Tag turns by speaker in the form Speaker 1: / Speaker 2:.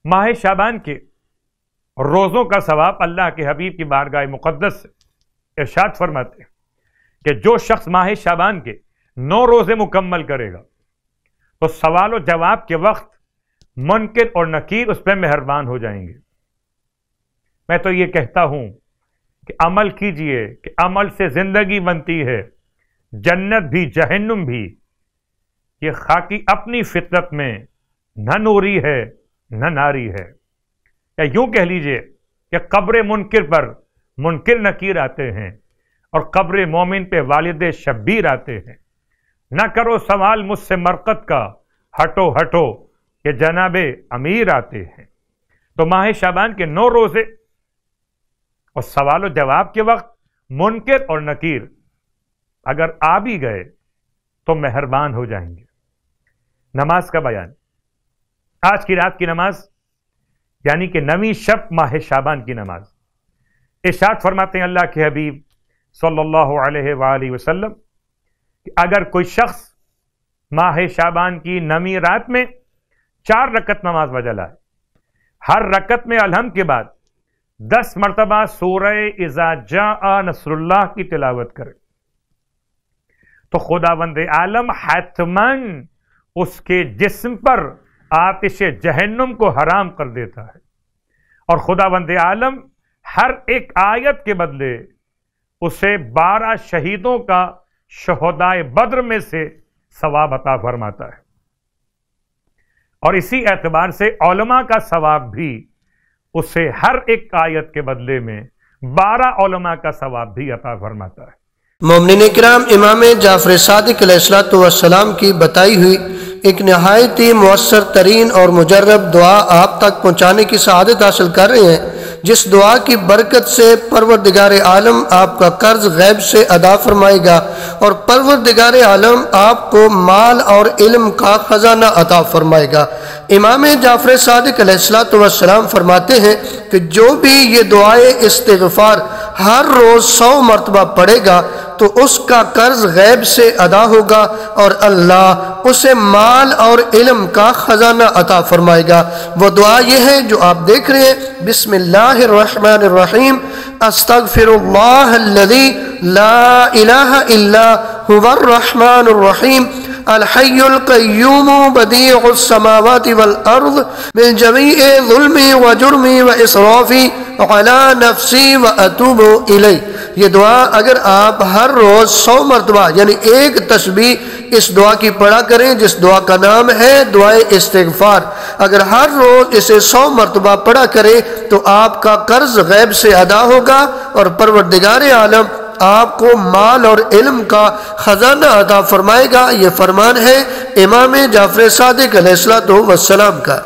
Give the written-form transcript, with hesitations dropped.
Speaker 1: ماہ شعبان کے روزوں کا ثواب اللہ کے حبیب کی بارگاہ مقدس سے ارشاد فرماتے ہیں کہ جو شخص ماہ شعبان کے 9 روزے مکمل کرے گا تو سوال و جواب کے وقت منکر اور نکیر اس پہ مہربان ہو جائیں گے۔ میں تو یہ کہتا ہوں کہ عمل کیجئے کہ عمل سے زندگی بنتی ہے، جنت بھی جہنم بھی۔ یہ خاکی اپنی فطرت میں نہ نوری ہے نہ ناری ہے، یا یوں کہہ لیجئے کہ قبر منکر پر منکر نکیر آتے ہیں اور قبر مومن پہ والد شبیر آتے ہیں۔ نہ کرو سوال مجھ سے مرقد کا، ہٹو ہٹو کہ جناب امیر آتے ہیں۔ تو ماہ شعبان کے 9 روزے اور سوال و جواب کے وقت منکر اور نکیر اگر آ بھی گئے تو مہربان ہو جائیں گے۔ نماز کا بیان، آج کی رات کی نماز یعنی کہ 9ویں شب ماہ شعبان کی نماز، ارشاد فرماتے ہیں اللہ کے حبیب صلی اللہ علیہ وآلہ وسلم کہ اگر کوئی شخص ماہ شعبان کی 9ویں رات میں 4 رکعت نماز بجا لائے، ہر رکعت میں الحمد کے بعد 10 مرتبہ سورہ اذا جاء نصر اللہ کی تلاوت کرے تو خداوند عالم حتماً اس کے جسم پر آتش جہنم کو حرام کر دیتا ہے، اور خداوند عالم ہر ایک آیت کے بدلے اسے 12 شہیدوں کا شہدائے بدر میں سے ثواب عطا فرماتا ہے۔ اور اسی اعتبار سے علماء کا ثواب بھی اسے ہر ایک آیت کے بدلے میں 12 علماء کا ثواب بھی عطا فرماتا ہے۔
Speaker 2: مومنین کرام، امام جعفر صادق علیہ السلام کی بتائی ہوئی ایک نہایت ہی مؤثر ترین اور مجرب دعا آپ تک پہنچانے کی سعادت حاصل کر رہے ہیں، جس دعا کی برکت سے پروردگار عالم آپ کا قرض غیب سے ادا فرمائے گا، اور پروردگار عالم آپ کو مال اور علم کا خزانہ عطا فرمائے گا۔ امام جعفر صادق علیہ السلام فرماتے ہیں کہ جو بھی یہ دعائے استغفار ہر روز 100 مرتبہ پڑھے گا تو اس کا قرض غیب سے ادا ہوگا اور اللہ اسے مال اور علم کا خزانہ عطا فرمائے گا۔ وہ دعا یہ ہے جو آپ دیکھ رہے ہیں، بسم اللہ الرحمن الرحیم، استغفر اللہ الذی لا الہ الا هو الرحمن الرحیم الحی القیوم بدیع السماوات والارض من جمیع ظلمی و جرمی و اسرافی علی نفسی و اتوب الی۔ یہ دعا اگر آپ ہر روز 100 مرتبہ یعنی ایک تسبیح اس دعا کی پڑھا کریں، جس دعا کا نام ہے دعائے استغفار، اگر ہر روز اسے 100 مرتبہ پڑھا کریں تو آپ کا قرض غیب سے ادا ہوگا اور پروردگار عالم آپ کو مال اور علم کا خزانہ عطا فرمائے گا۔ یہ فرمان ہے امام جعفر صادق علیہ السلام کا۔